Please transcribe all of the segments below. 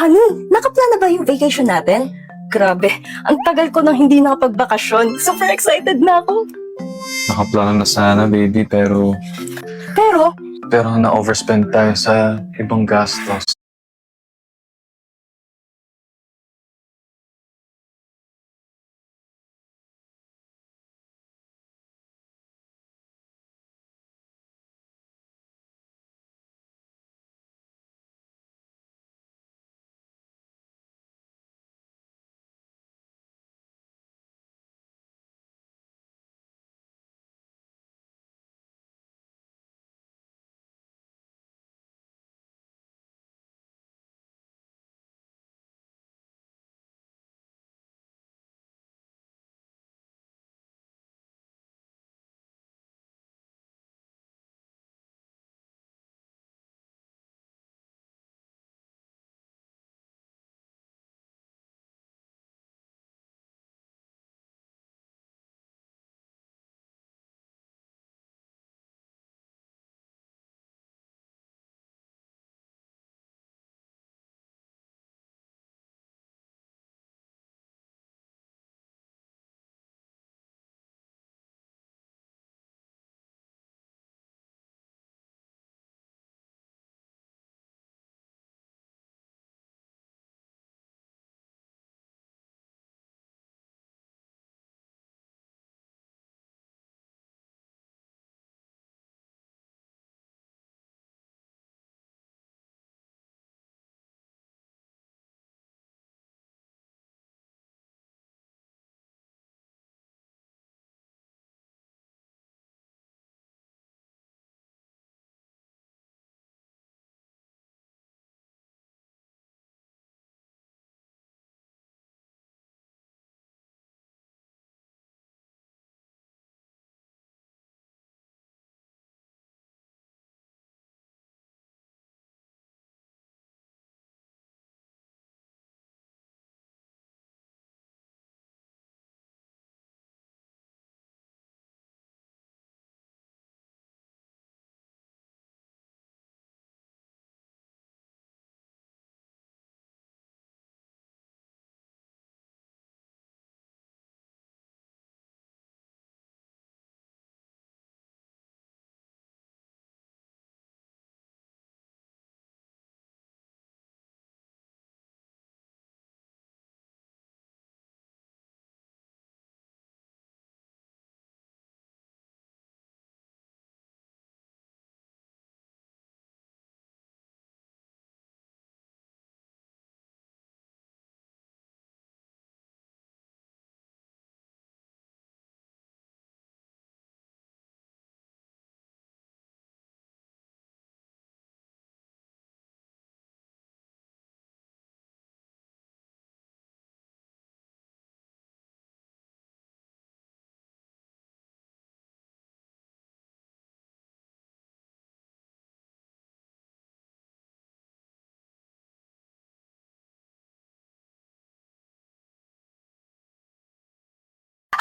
Honey, nakaplan na ba yung vacation natin? Grabe, ang tagal ko nang hindi nakapagbakasyon. Super excited na ako. Nakaplano na sana, baby, pero Pero, na-overspend tayo sa ibang gastos.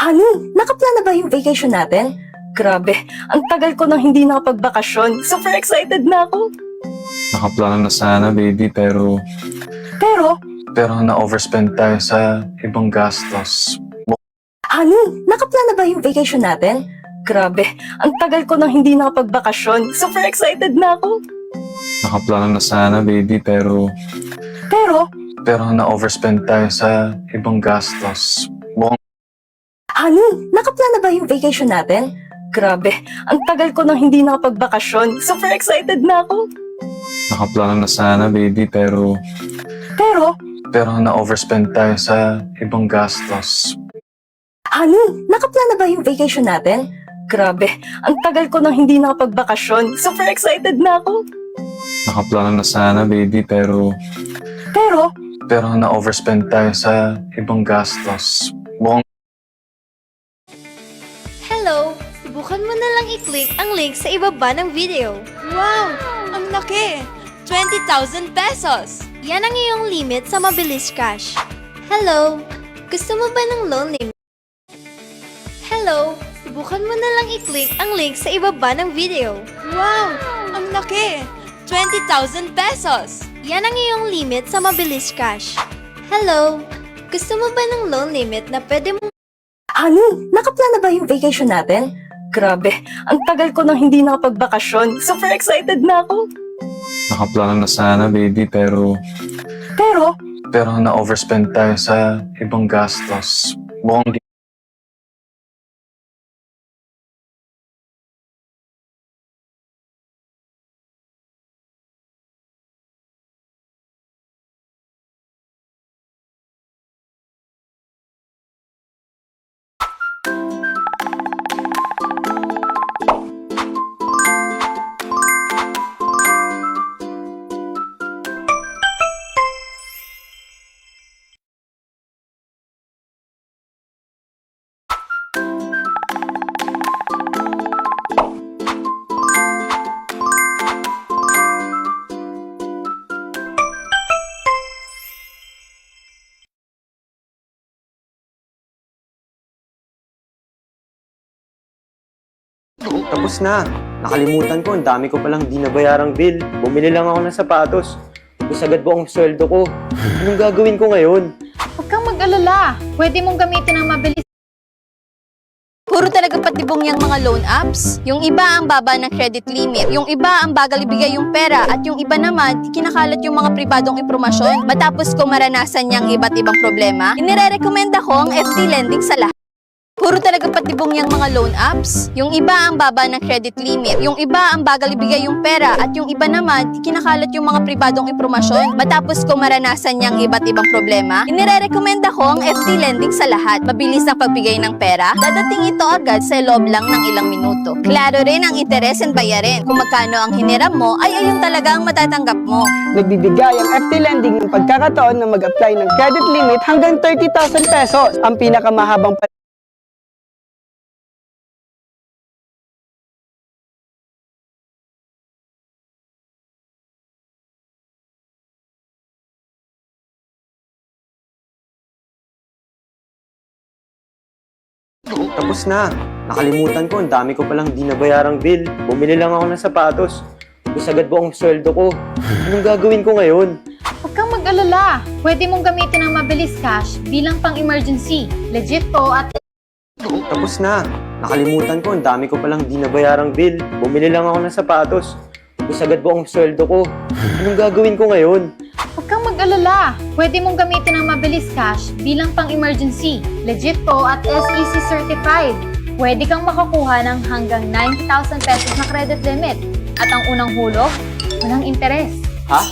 honey, nakaplan na ba yung vacation natin? Grabe, ang tagal ko nang hindi nakapagbakasyon. Super excited na ako. Nakaplano na sana, baby, pero Pero, na-overspend tayo sa ibang gastos. honey, nakaplan na ba yung vacation natin? Grabe, ang tagal ko nang hindi nakapagbakasyon. Super excited na ako. Nakaplano na sana, baby, pero na-overspend tayo sa ibang gastos. Honey, nakaplan na ba yung vacation natin? Grabe, ang tagal ko nang hindi nakapagbakasyon. Super excited na ako. Nakaplano na sana, baby, pero na-overspend tayo sa ibang gastos. Honey, nakaplan na ba yung vacation natin? Grabe, ang tagal ko nang hindi nakapagbakasyon. Super excited na ako. Nakaplano na sana, baby, pero na-overspend tayo sa ibang gastos. Hello! Subukan mo na lang i-click ang link sa ibaba ng video. Wow! Ang laki! 20,000 pesos! Yan ang iyong limit sa Mabilis Cash. Hello! Gusto mo ba ng loan limit? Hello! Subukan mo na lang i-click ang link sa ibaba ng video. Wow! Ang laki! 20,000 pesos! Yan ang iyong limit sa Mabilis Cash. Hello! Gusto mo ba ng loan limit na pwede mo... Honey, nakaplan na ba yung vacation natin? Grabe, ang tagal ko nang hindi nakapagbakasyon. Super excited na ako. Nakaplano na sana, baby, pero Pero, na-overspend tayo sa ibang gastos. Mukhang di... Tapos na. Nakalimutan ko, ang dami ko palang di nabayarang bill. Bumili lang ako ng sapatos. Tapos agad buong sweldo ko. Anong gagawin ko ngayon? Huwag kang mag-alala. Pwede mong gamitin ang mabilis. Puro talaga patibong yung mga loan apps. Yung iba ang baba ng credit limit, yung iba ang bagal ibigay yung pera, at yung iba naman, kinakalat yung mga pribadong impormasyon. Matapos kong maranasan niyang iba't ibang problema, inirerekomenda ko ang FD Lending sa lahat. Puro talaga patibong yung mga loan apps. Yung iba ang baba ng credit limit, yung iba ang bagal ibigay yung pera, at yung iba naman, kinakalat yung mga pribadong impormasyon. Matapos kong maranasan niyang iba't ibang problema, inirerekomenda ko ang FD Lending sa lahat. Mabilis ang pagbigay ng pera, dadating ito agad sa loob lang ng ilang minuto. Klaro rin ang interes and bayarin. Kung magkano ang hiniram mo, ay ayun talaga ang matatanggap mo. Nagbibigay ang FT Lending ng pagkakataon na mag-apply ng credit limit hanggang 30,000 pesos. Ang pinakamahabang Tapos na. Nakalimutan ko, ang dami ko palang di nabayarang bill. Bumili lang ako ng sapatos. Tapos agad buong sweldo ko. Anong gagawin ko ngayon? Huwag kang mag-alala. Pwede mong gamitin ang mabilis cash bilang pang-emergency. Legit to at Tapos na. Nakalimutan ko, ang dami ko palang di nabayarang bill. Bumili lang ako ng sapatos. Tapos agad buong sweldo ko. Anong gagawin ko ngayon? huwag kang mag-alala. Pwede mong gamitin ang mabilis cash bilang pang-emergency. Legit to at SEC certified. Pwede kang makakuha ng hanggang 90,000 pesos na credit limit. At ang unang hulog, walang interes. Ha?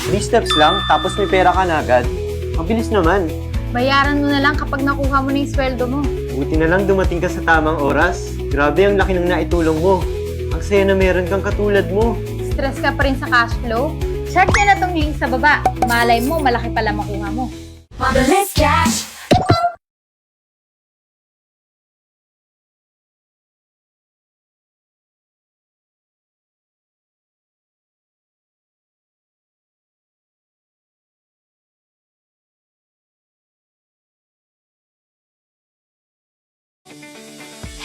3 steps lang, tapos may pera ka na agad. Mabilis naman. Bayaran mo na lang kapag nakuha mo na yung sweldo mo. Buti na lang dumating ka sa tamang oras. Grabe ang laki ng naitulong mo. Ang saya na meron kang katulad mo. Stress ka pa rin sa cash flow? Check nyo na tong link sa baba. Malay mo, malaki pala makuha mo. Mabilis Cash!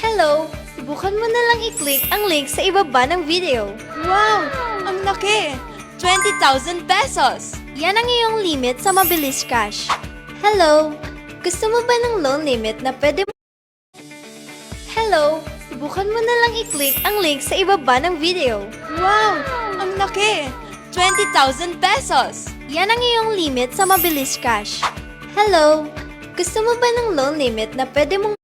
Hello! Subukan mo na lang i-click ang link sa ibaba ng video. Wow! Ang laki! 20,000 pesos! Yan ang iyong limit sa Mabilis Cash. Hello! Gusto mo ba ng loan limit na pwede mo... Hello! Subukan mo na lang i-click ang link sa ibaba ng video. Wow! Ang laki! 20,000 pesos! Yan ang iyong limit sa Mabilis Cash. Hello! Gusto mo ba ng loan limit na pwede mong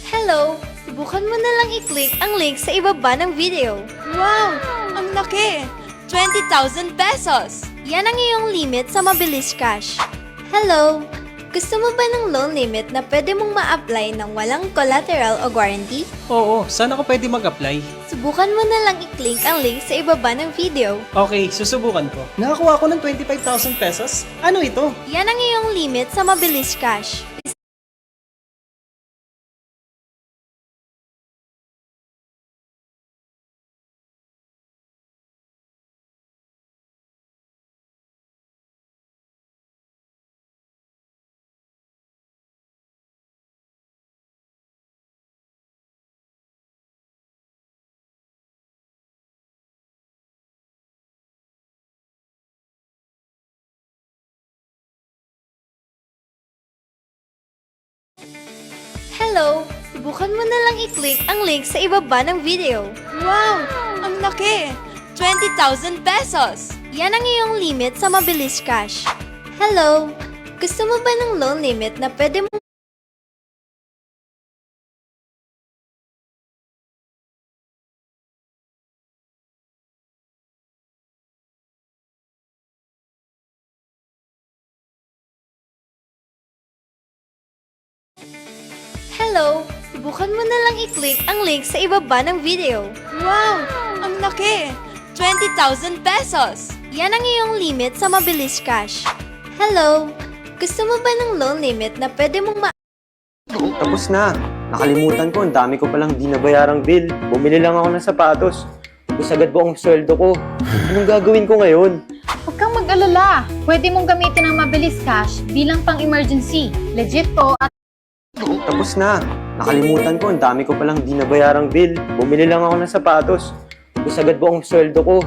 Hello! Subukan mo na lang i-click ang link sa ibaba ng video. Wow! Ang laki! 20,000 pesos! Yan ang iyong limit sa Mabilis Cash. Hello! Gusto mo ba ng loan limit na pwede mong ma-apply ng walang collateral o guarantee? Oo, saan ako pwede mag-apply? Subukan mo na lang i-click ang link sa ibaba ng video. Okay, susubukan ko. Nakakuha ako ng 25,000 pesos? Ano ito? Yan ang iyong limit sa Mabilis Cash. Hello! Subukan mo na lang i-click ang link sa ibaba ng video. Wow! Ang laki! 20,000 pesos! Yan ang iyong limit sa Mabilis Cash. Hello! Gusto mo ba ng loan limit na pwede mo Hello! Subukan mo na lang i-click ang link sa ibaba ng video. Wow! Ang laki! 20,000 pesos! Yan ang iyong limit sa Mabilis Cash. Hello! Gusto mo ba ng loan limit na pwede mong Tapos na. Nakalimutan ko, ang dami ko palang di nabayarang bill. Bumili lang ako ng sapatos. Tapos agad buong sweldo ko. Anong gagawin ko ngayon? Huwag kang mag-alala. Pwede mong gamitin ang Mabilis Cash bilang pang-emergency. Legit to at Tapos na. Nakalimutan ko, ang dami ko palang di nabayarang bill. Bumili lang ako ng sapatos. Tapos agad buong sweldo ko.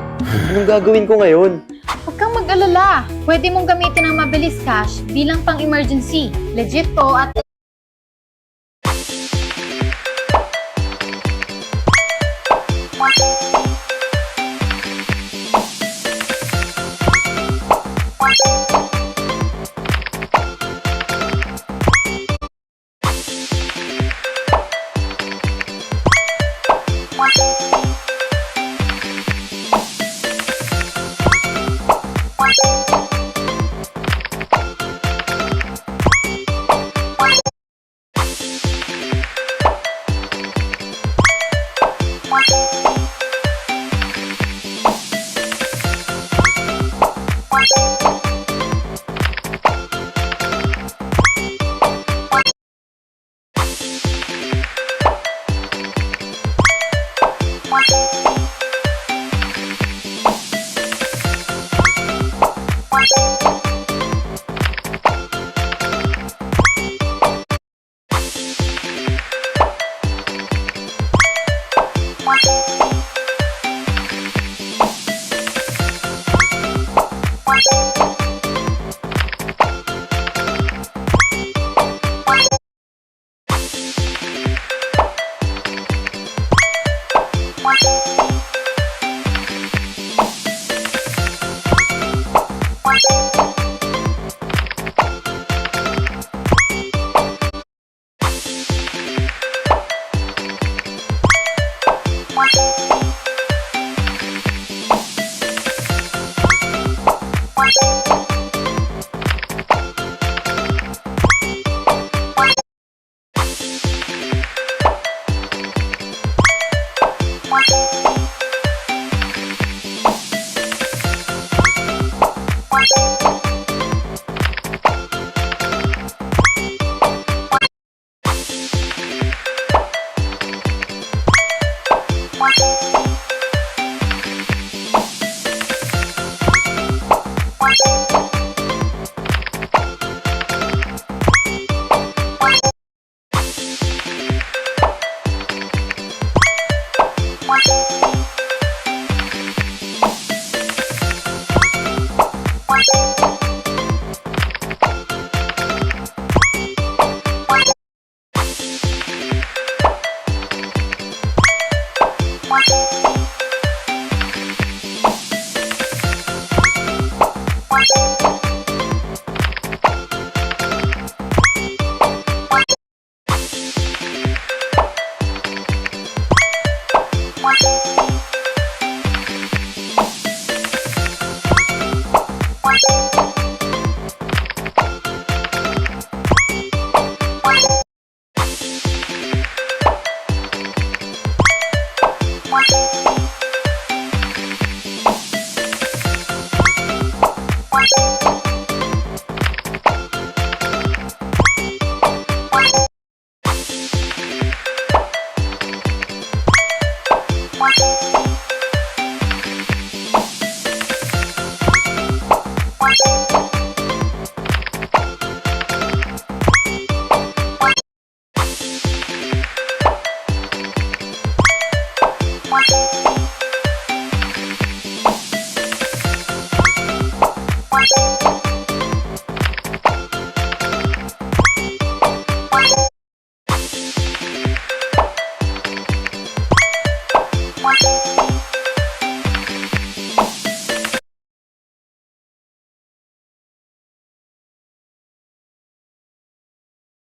Anong gagawin ko ngayon? huwag kang mag-alala. Pwede mong gamitin ang Mabilis Cash bilang pang-emergency. Legit to at Bye.